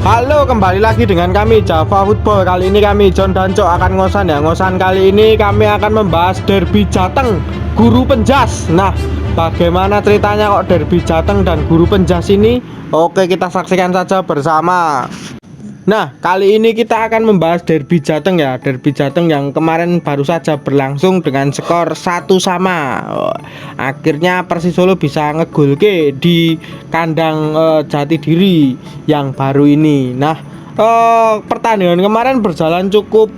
Halo, kembali lagi dengan kami Java Football. Kali ini kami John dan Cok akan ngosan ya. Ngosan kali ini kami akan membahas Derby Jateng Guru Penjas. Nah, bagaimana ceritanya kok Derby Jateng dan Guru Penjas ini? Oke, kita saksikan saja bersama. Nah, kali ini kita akan membahas Derby Jateng ya. Derby Jateng yang kemarin baru saja berlangsung dengan skor 1-1. Akhirnya Persis Solo bisa ngegolke di kandang Jatidiri yang baru ini. Nah, pertandingan kemarin berjalan cukup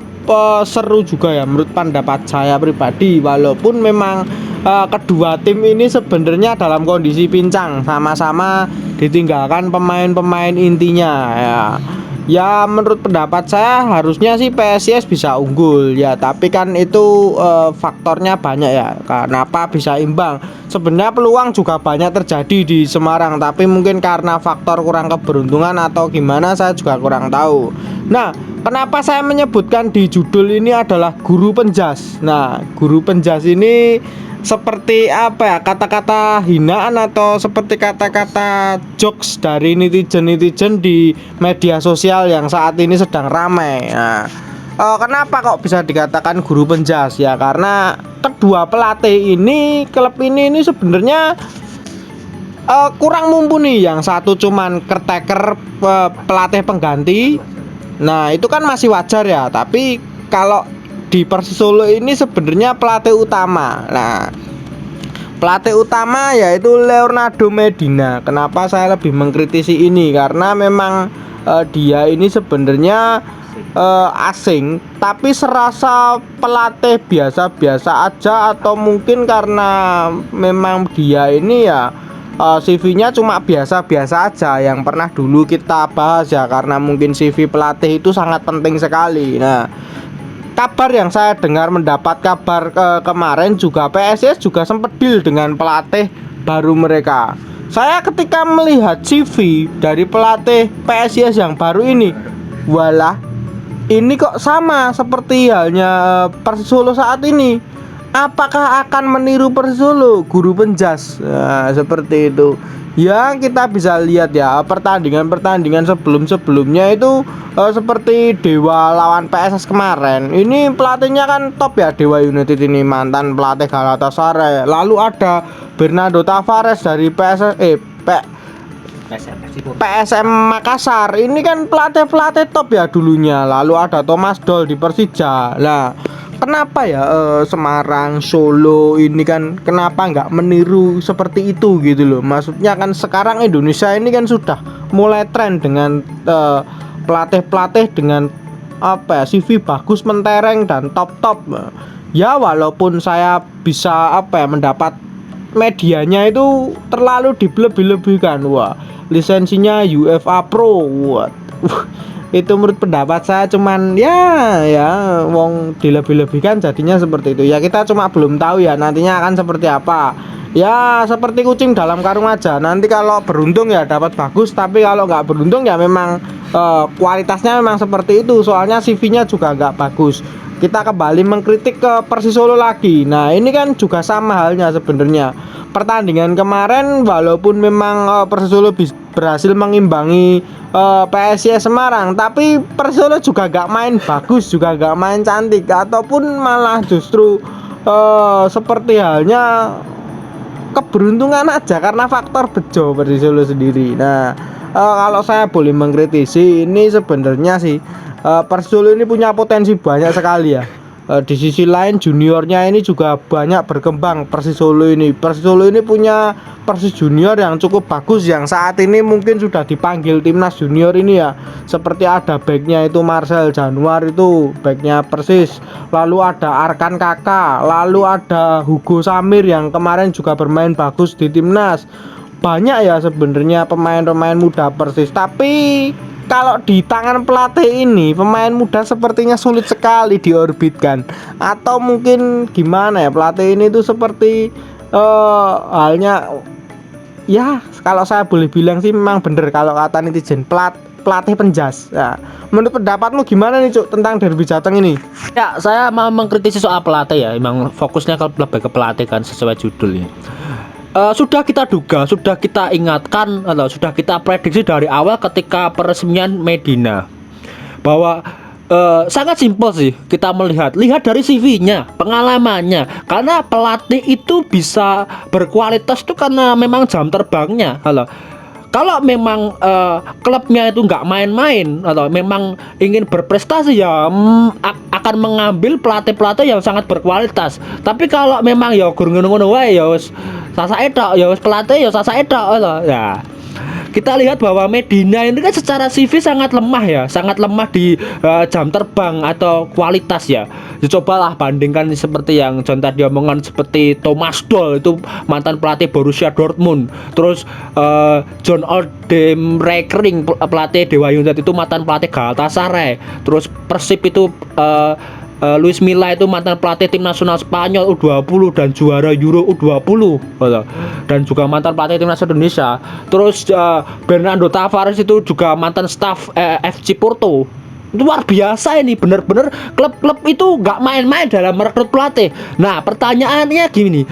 seru juga ya menurut pendapat saya pribadi. Walaupun memang kedua tim ini sebenarnya dalam kondisi pincang, sama-sama ditinggalkan pemain-pemain intinya ya. Ya menurut pendapat saya harusnya sih PSIS bisa unggul ya, tapi kan itu faktornya banyak ya. Kenapa bisa imbang? Sebenarnya peluang juga banyak terjadi di Semarang, tapi mungkin karena faktor kurang keberuntungan atau gimana saya juga kurang tahu. Nah, kenapa saya menyebutkan di judul ini adalah Guru Penjas? Nah, Guru Penjas ini seperti apa ya, kata-kata hinaan atau seperti kata-kata jokes dari netizen-netizen di media sosial yang saat ini sedang ramai. Nah, kenapa kok bisa dikatakan Guru Penjas ya? Karena kedua pelatih ini, klub ini sebenarnya kurang mumpuni. Yang satu cuman caretaker, pelatih pengganti. Nah, itu kan masih wajar ya, tapi kalau di Persis Solo ini sebenarnya pelatih utama. Nah, pelatih utama yaitu Leonardo Medina. Kenapa saya lebih mengkritisi ini? Karena memang dia ini sebenarnya asing, tapi serasa pelatih biasa-biasa aja, atau mungkin karena memang dia ini ya CV-nya cuma biasa-biasa aja. Yang pernah dulu kita bahas ya, karena mungkin CV pelatih itu sangat penting sekali. Nah, kabar yang saya dengar, mendapat kabar kemarin juga PSIS juga sempat deal dengan pelatih baru mereka. Saya ketika melihat CV dari pelatih PSIS yang baru ini, walah, ini kok sama seperti halnya Persis Solo saat ini. Apakah akan meniru Persis Solo, Guru Penjas? Nah, seperti itu. Ya, kita bisa lihat ya pertandingan-pertandingan sebelum-sebelumnya itu seperti Dewa lawan PSS kemarin. Ini pelatihnya kan top ya, Dewa United ini mantan pelatih Galatasaray. Lalu ada Bernardo Tavares dari PSM Makassar. Ini kan pelatih-pelatih top ya dulunya. Lalu ada Thomas Doll di Persija. Lah, kenapa ya Semarang, Solo ini kan kenapa nggak meniru seperti itu gitu loh? Maksudnya kan sekarang Indonesia ini kan sudah mulai tren dengan pelatih-pelatih dengan apa ya, CV bagus, mentereng dan top-top. Ya walaupun saya bisa apa ya, mendapat medianya itu terlalu dilebih-lebihkan. Wah, lisensinya UEFA Pro. Wah, itu menurut pendapat saya cuman ya wong dilebih-lebihkan jadinya seperti itu ya. Kita cuma belum tahu ya nantinya akan seperti apa. Ya seperti kucing dalam karung aja. Nanti kalau beruntung ya dapat bagus, tapi kalau nggak beruntung ya memang kualitasnya memang seperti itu. Soalnya CV-nya juga nggak bagus. Kita kembali mengkritik ke Persis Solo lagi. Nah, ini kan juga sama halnya sebenarnya. Pertandingan kemarin walaupun memang Persis Solo berhasil mengimbangi PSIS Semarang, tapi Persis Solo juga gak main bagus, juga gak main cantik, ataupun malah justru seperti halnya keberuntungan aja karena faktor bejo Persis Solo sendiri. Nah, kalau saya boleh mengkritisi ini sebenarnya sih Persis Solo ini punya potensi banyak sekali ya. Di sisi lain juniornya ini juga banyak berkembang. Persis Solo ini punya Persis Junior yang cukup bagus, yang saat ini mungkin sudah dipanggil timnas junior ini ya. Seperti ada backnya itu Marcel Januar, itu backnya Persis. Lalu ada Arkan Kakak, lalu ada Hugo Samir yang kemarin juga bermain bagus di timnas. Banyak ya sebenarnya pemain-pemain muda Persis, tapi kalau di tangan pelatih ini pemain muda sepertinya sulit sekali diorbitkan. Atau mungkin gimana ya, pelatih ini tuh seperti halnya ya, kalau saya boleh bilang sih memang bener kalau kata netizen, pelatih penjas. Nah, menurut pendapatmu gimana nih Cuk tentang Derby Jateng ini? Ya, saya mau mengkritisi soal pelatih ya. Emang fokusnya kalau lebih ke pelatih kan sesuai judulnya. sudah kita duga, sudah kita ingatkan, atau sudah kita prediksi dari awal ketika peresmian Medina bahwa sangat simpel sih kita lihat dari CV-nya, pengalamannya. Karena pelatih itu bisa berkualitas itu karena memang jam terbangnya. Kalau memang klubnya itu nggak main-main atau memang ingin berprestasi ya akan mengambil pelatih-pelatih yang sangat berkualitas. Tapi kalau memang ya gur ngono-ngono wae ya wis sasake tok, ya wis pelatih ya sasake tok ya. Kita lihat bahwa Medina ini kan secara CV sangat lemah ya, sangat lemah di jam terbang atau kualitas ya. Cobalah bandingkan seperti yang John tadi omongan, seperti Thomas Doll itu mantan pelatih Borussia Dortmund, terus John Oldham Rekering pelatih Dewa United itu mantan pelatih Galatasaray, terus Persib itu Luis Milla itu mantan pelatih tim nasional Spanyol U20 dan juara Euro U20 dan juga mantan pelatih timnas Indonesia. Terus Bernardo Tavares itu juga mantan staf FC Porto. Itu luar biasa ini, bener-bener klub-klub itu nggak main-main dalam merekrut pelatih. Nah pertanyaannya gini,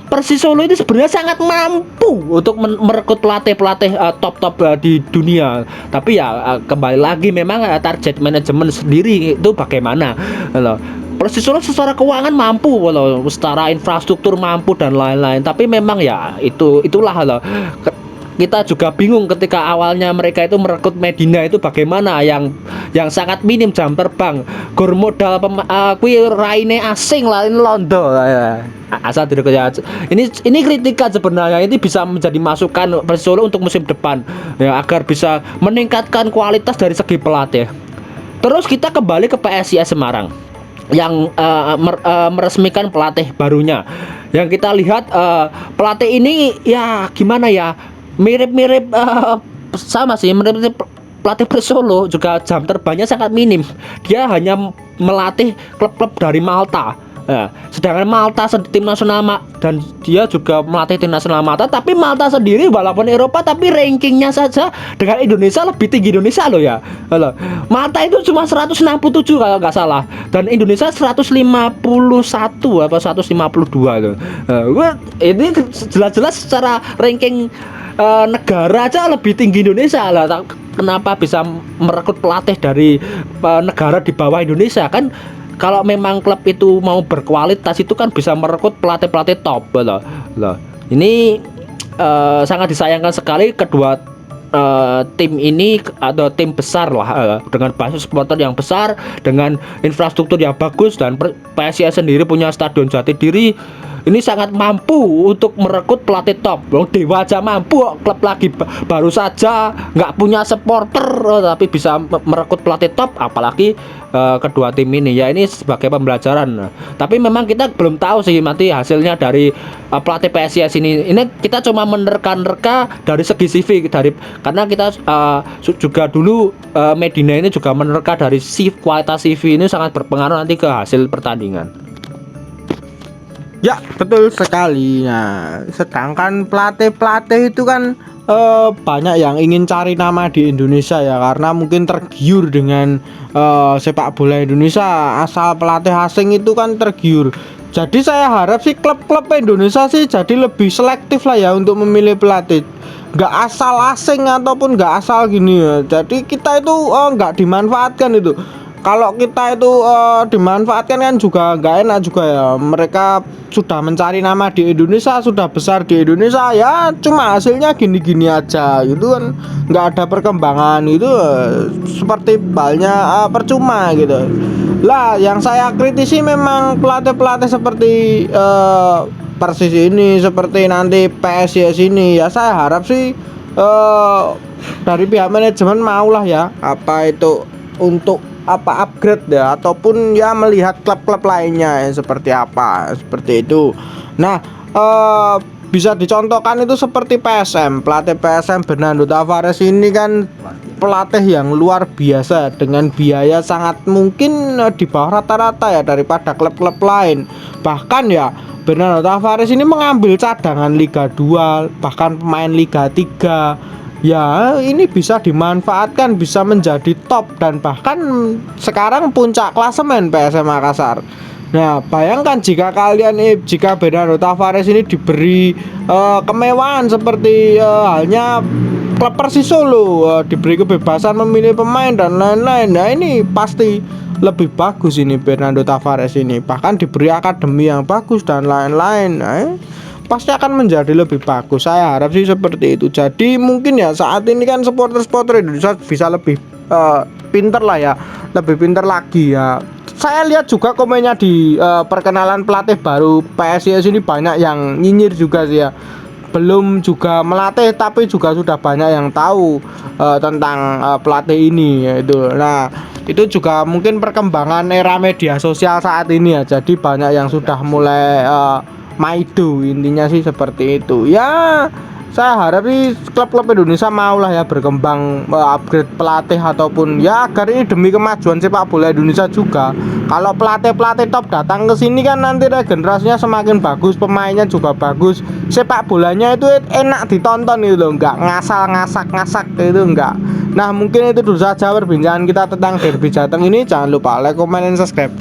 Persis Solo ini sebenarnya sangat mampu untuk merekrut pelatih-pelatih top-top di dunia. Tapi ya kembali lagi memang target manajemen sendiri itu bagaimana. Persis Solo secara keuangan mampu, secara infrastruktur mampu dan lain-lain. Tapi memang ya itulah kita juga bingung ketika awalnya mereka itu merekrut Medina itu bagaimana yang sangat minim jam terbang, gor modal kui raine asing lain Londo asal tidak ya. Ini kritikan sebenarnya, ini bisa menjadi masukan Persis Solo untuk musim depan ya, agar bisa meningkatkan kualitas dari segi pelatih. Terus kita kembali ke PSIS Semarang yang meresmikan pelatih barunya. Yang kita lihat pelatih ini ya gimana ya, mirip-mirip sama sih, mirip pelatih Persis Solo, juga jam terbangnya sangat minim. Dia hanya melatih klub-klub dari Malta. Sedangkan Malta tim nasional dan dia juga melatih tim nasional Malta, tapi Malta sendiri walaupun Eropa tapi rankingnya saja dengan Indonesia lebih tinggi Indonesia loh ya. Malta itu cuma 167 kalau nggak salah, dan Indonesia 151 apa 152 loh. Ini jelas-jelas secara ranking negara aja lebih tinggi Indonesia lah. Kenapa bisa merekrut pelatih dari negara di bawah Indonesia? Kan kalau memang klub itu mau berkualitas itu kan bisa merekrut pelatih-pelatih top loh. Ini sangat disayangkan sekali kedua tim ini atau tim besar lah, dengan basis supporter yang besar, dengan infrastruktur yang bagus, dan PSIS sendiri punya stadion Jatidiri. Ini sangat mampu untuk merekrut pelatih top. Dewa aja mampu, klub lagi baru saja nggak punya supporter tapi bisa merekrut pelatih top, apalagi kedua tim ini ya. Ini sebagai pembelajaran. Tapi memang kita belum tahu sih nanti hasilnya dari pelatih PSIS ini. Ini kita cuma menerka-nerka dari segi CV, karena kita juga dulu Medina ini juga menerka dari kualitas CV ini sangat berpengaruh nanti ke hasil pertandingan. Ya betul sekali. Nah sedangkan pelatih-pelatih itu kan banyak yang ingin cari nama di Indonesia ya, karena mungkin tergiur dengan sepak bola Indonesia. Asal pelatih asing itu kan tergiur. Jadi saya harap sih klub-klub Indonesia sih jadi lebih selektif lah ya untuk memilih pelatih, nggak asal asing ataupun nggak asal gini ya. Jadi kita itu nggak dimanfaatkan itu. Kalau kita itu dimanfaatkan kan juga nggak enak juga ya. Mereka sudah mencari nama di Indonesia, sudah besar di Indonesia ya, cuma hasilnya gini-gini aja gitu kan, nggak ada perkembangan itu, seperti balnya percuma gitu lah. Yang saya kritisi memang pelatih-pelatih seperti Persis ini, seperti nanti PSIS ini ya. Saya harap sih dari pihak manajemen maulah ya apa itu untuk upgrade ya, ataupun ya melihat klub-klub lainnya yang seperti apa, seperti itu. Nah bisa dicontohkan itu seperti PSM, pelatih PSM Bernardo Tavares ini kan pelatih yang luar biasa dengan biaya sangat mungkin di bawah rata-rata ya daripada klub-klub lain. Bahkan ya Bernardo Tavares ini mengambil cadangan Liga 2, bahkan pemain Liga 3. Ya ini bisa dimanfaatkan, bisa menjadi top, dan bahkan sekarang puncak klasemen PSM Makassar. Nah, bayangkan jika Bernardo Tavares ini diberi kemewahan seperti halnya klub Persis Solo, diberi kebebasan memilih pemain dan lain-lain. Nah, ini pasti lebih bagus ini Bernardo Tavares ini, bahkan diberi akademi yang bagus dan lain-lain. Nah, pasti akan menjadi lebih bagus. Saya harap sih seperti itu. Jadi mungkin ya saat ini kan supporter Indonesia bisa lebih pinter lah ya, lebih pinter lagi ya. Saya lihat juga komennya di perkenalan pelatih baru PSIS ini banyak yang nyinyir juga sih ya. Belum juga melatih tapi juga sudah banyak yang tahu tentang pelatih ini yaitu. Nah, itu juga mungkin perkembangan era media sosial saat ini ya. Jadi banyak yang sudah mulai maido, intinya sih seperti itu. Ya, saya harap sih klub-klub Indonesia maulah ya berkembang, upgrade pelatih ataupun ya agar ini demi kemajuan sepak bola Indonesia juga. Kalau pelatih-pelatih top datang ke sini kan nanti regenerasinya semakin bagus, pemainnya juga bagus, sepak bolanya itu enak ditonton itu loh, nggak ngasal ngasak itu enggak. Nah, mungkin itu dulu saja perbincangan kita tentang Derby Jateng ini. Jangan lupa like, comment, dan subscribe.